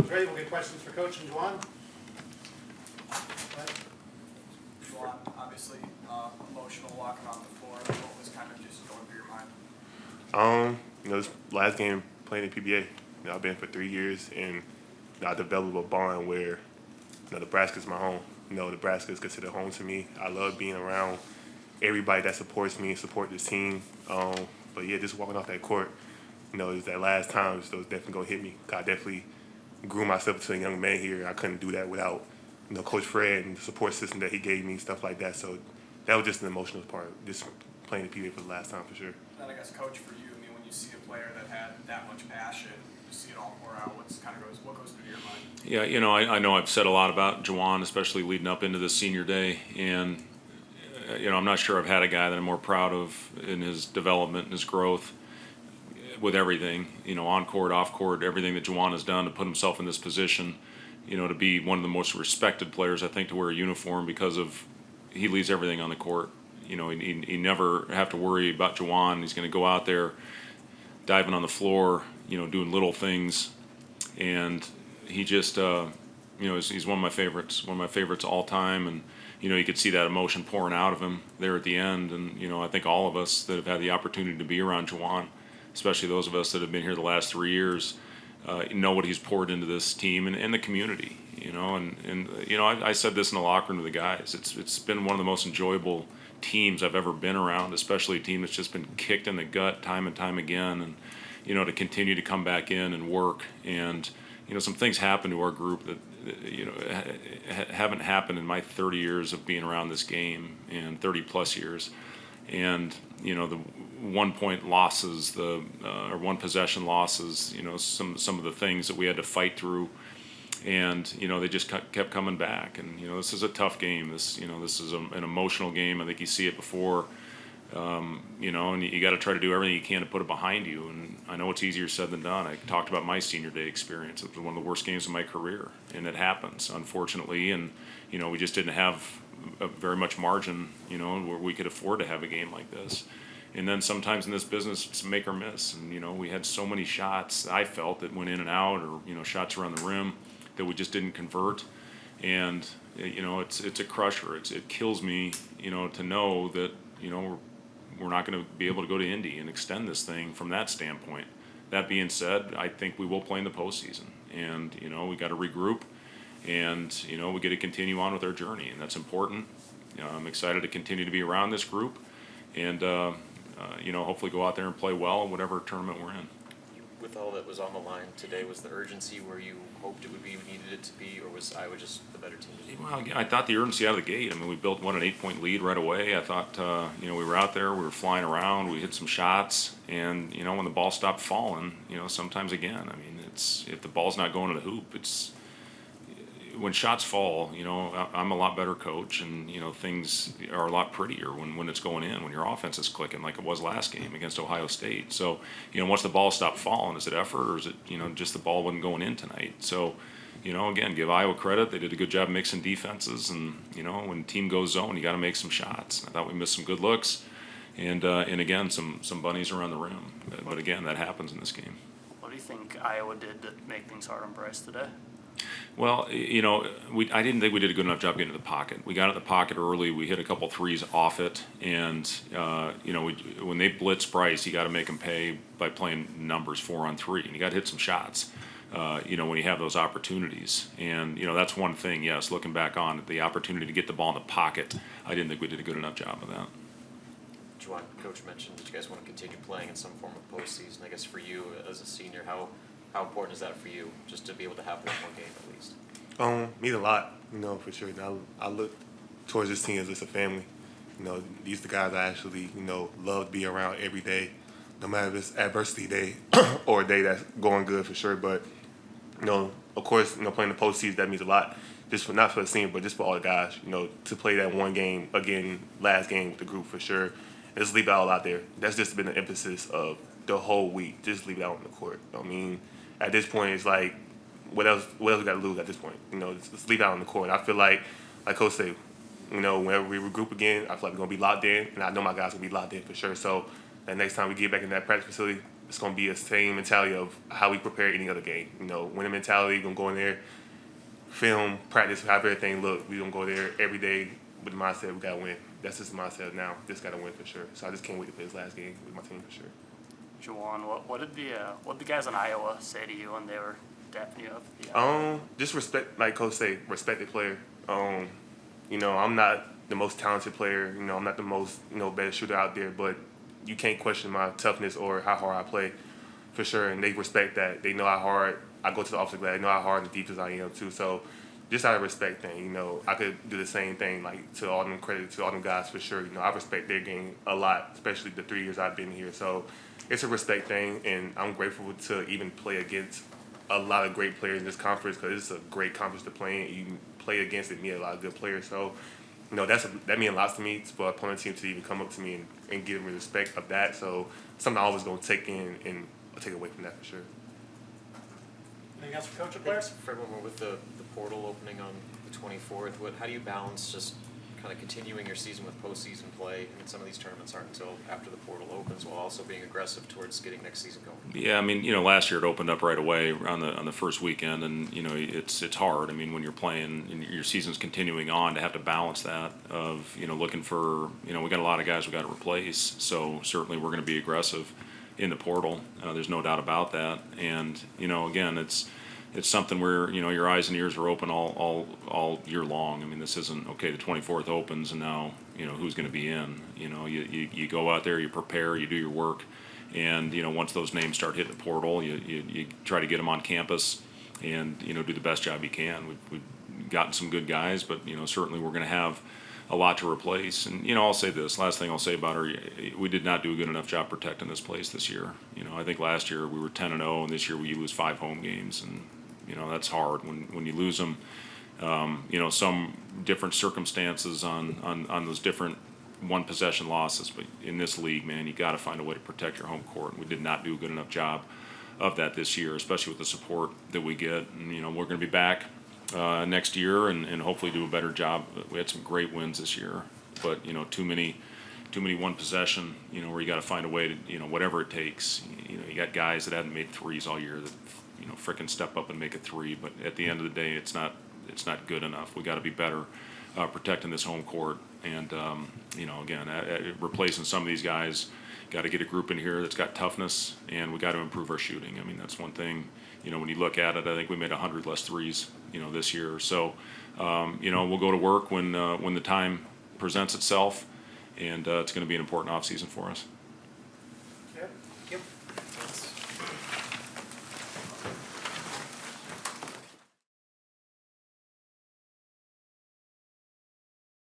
ready, we'll get questions for Coach and Juwan. Juwan, obviously emotional walking off the floor. What was kind of just going through your mind? This last game playing in PBA, I've been for 3 years, and I developed a bond where, Nebraska's my home. Nebraska is considered home to me. I love being around everybody that supports me and support this team. But yeah, just walking off that court, it was that last time, so it's definitely gonna hit me. I definitely grew myself into a young man here. I couldn't do that without, Coach Fred and the support system that he gave me, stuff like that. So that was just an emotional part, just playing the PBA for the last time for sure. And I guess, Coach, for you, when you see a player that had that much passion, you see it all pour out, what goes through your mind? Yeah, I know I've said a lot about Juwan, especially leading up into this senior day, and I'm not sure I've had a guy that I'm more proud of in his development and his growth with everything, on court, off court, everything that Juwan has done to put himself in this position, to be one of the most respected players, I think, to wear a uniform because of he leaves everything on the court. He never have to worry about Juwan. He's going to go out there diving on the floor, doing little things, and he just, he's one of my favorites all time, and you could see that emotion pouring out of him there at the end, and I think all of us that have had the opportunity to be around Juwan, especially those of us that have been here the last 3 years, know what he's poured into this team and the community, I said this in the locker room to the guys. It's been one of the most enjoyable teams I've ever been around, especially a team that's just been kicked in the gut time and time again, and to continue to come back in and work. And some things happen to our group that haven't happened in my 30 years of being around this game, and 30 plus years. And the 1 point losses, or one possession losses, some of the things that we had to fight through, and they just kept coming back. And this is a tough game. This is an emotional game. I think you see it before. And you got to try to do everything you can to put it behind you. And I know it's easier said than done. I talked about my senior day experience. It was one of the worst games of my career, and it happens, unfortunately. And we just didn't have very much margin, where we could afford to have a game like this. And then sometimes in this business, it's make or miss. And we had so many shots I felt that went in and out, or shots around the rim that we just didn't convert. And it's a crusher. It kills me, to know that we're not going to be able to go to Indy and extend this thing from that standpoint. That being said, I think we will play in the postseason, and we got to regroup, and we got to continue on with our journey, and that's important. I'm excited to continue to be around this group, and hopefully go out there and play well in whatever tournament we're in. With all that was on the line today, was the urgency where you hoped it would be, needed it to be, or was Iowa just the better team? Well, I thought the urgency out of the gate. I mean, we built an 8-point lead right away. I thought, we were out there, we were flying around, we hit some shots, and when the ball stopped falling, sometimes again, I mean, if the ball's not going to the hoop, it's when shots fall. I'm a lot better coach, and things are a lot prettier when it's going in, when your offense is clicking like it was last game against Ohio State. So once the ball stopped falling, is it effort, or is it just the ball wasn't going in tonight? So again, give Iowa credit. They did a good job mixing defenses, and when team goes zone, you got to make some shots. I thought we missed some good looks, and again some bunnies around the rim. But again, that happens in this game. What do you think Iowa did to make things hard on Bryce today? Well, I didn't think we did a good enough job getting to the pocket. We got in the pocket early. We hit a couple threes off it, and when they blitz Bryce, you got to make him pay by playing numbers 4-on-3, and you got to hit some shots. When you have those opportunities, and that's one thing. Yes, looking back on it, the opportunity to get the ball in the pocket, I didn't think we did a good enough job of that. Juwan, Coach mentioned that you guys want to continue playing in some form of postseason. I guess for you as a senior, how important is that for you, just to be able to have one more game at least? Means a lot, for sure. I look towards this team as just a family. These are the guys I actually, love to be around every day, no matter if it's adversity day or a day that's going good for sure. But, of course, playing the postseason, that means a lot. Not for the team, but just for all the guys, to play that one game again, last game with the group for sure. And just leave it all out there. That's just been the emphasis of the whole week. Just leave it out on the court. I mean, at this point, it's like, what else we got to lose at this point? Just leave it out on the court. I feel like Coach said, whenever we regroup again, I feel like we're going to be locked in, and I know my guys will be locked in for sure. So that next time we get back in that practice facility, it's gonna be the same mentality of how we prepare any other game. You know, winning mentality, gonna go in there, film, practice, have everything look. We gonna go there every day with the mindset we gotta win. That's just the mindset now. Just gotta win for sure. So I just can't wait to play this last game with my team for sure. Juwan, what did the guys in Iowa say to you when they were dapping you up? Just respect, like Coach say, respect the player. You know, I'm not the most talented player. You know, I'm not the most best shooter out there, but you can't question my toughness or how hard I play, for sure. And they respect that. They know how hard I go to the offensive glass. They know how hard in the defense I am too. So just out of respect thing, you know, I could do the same thing, like to all them credit to all them guys for sure. You know, I respect their game a lot, especially the 3 years I've been here. So it's a respect thing, and I'm grateful to even play against a lot of great players in this conference because it's a great conference to play in. You can play against it, meet a lot of good players. So, you know, that means a lot to me for an opponent team to even come up to me and give me respect of that. So something I always going to take in and take away from that for sure. Anything else for coach or players? Fred, when we're with the portal opening on the 24th, how do you balance just kind of continuing your season with postseason play? I mean, some of these tournaments aren't until after the portal opens, while also being aggressive towards getting next season going. Yeah, I mean, last year it opened up right away on the first weekend, and it's hard. I mean, when you're playing and your season's continuing on, to have to balance that of looking for we got a lot of guys we got to replace, so certainly we're going to be aggressive in the portal. There's no doubt about that, and again, it's something where your eyes and ears are open all year long. I mean, this isn't okay. The 24th opens, and now who's going to be in. You go out there, you prepare, you do your work, and once those names start hitting the portal, you try to get them on campus, and do the best job you can. We've gotten some good guys, but certainly we're going to have a lot to replace. And I'll say this last thing I'll say about her: we did not do a good enough job protecting this place this year. I think last year we were 10-0, and this year we lose 5 home games, and that's hard when you lose them. Some different circumstances on those different one possession losses, but in this league, man, you got to find a way to protect your home court. We did not do a good enough job of that this year, especially with the support that we get. And we're going to be back next year and hopefully do a better job. We had some great wins this year, but too many one possession, where you got to find a way to whatever it takes. You got guys that hadn't made threes all year that frickin' step up and make a three, but at the end of the day, it's not good enough. We got to be better protecting this home court, and again, replacing some of these guys. Got to get a group in here that's got toughness, and we got to improve our shooting. I mean, that's one thing. When you look at it, I think we made 100 less threes, this year. So, we'll go to work when the time presents itself, and it's going to be an important offseason for us. Okay, thank you.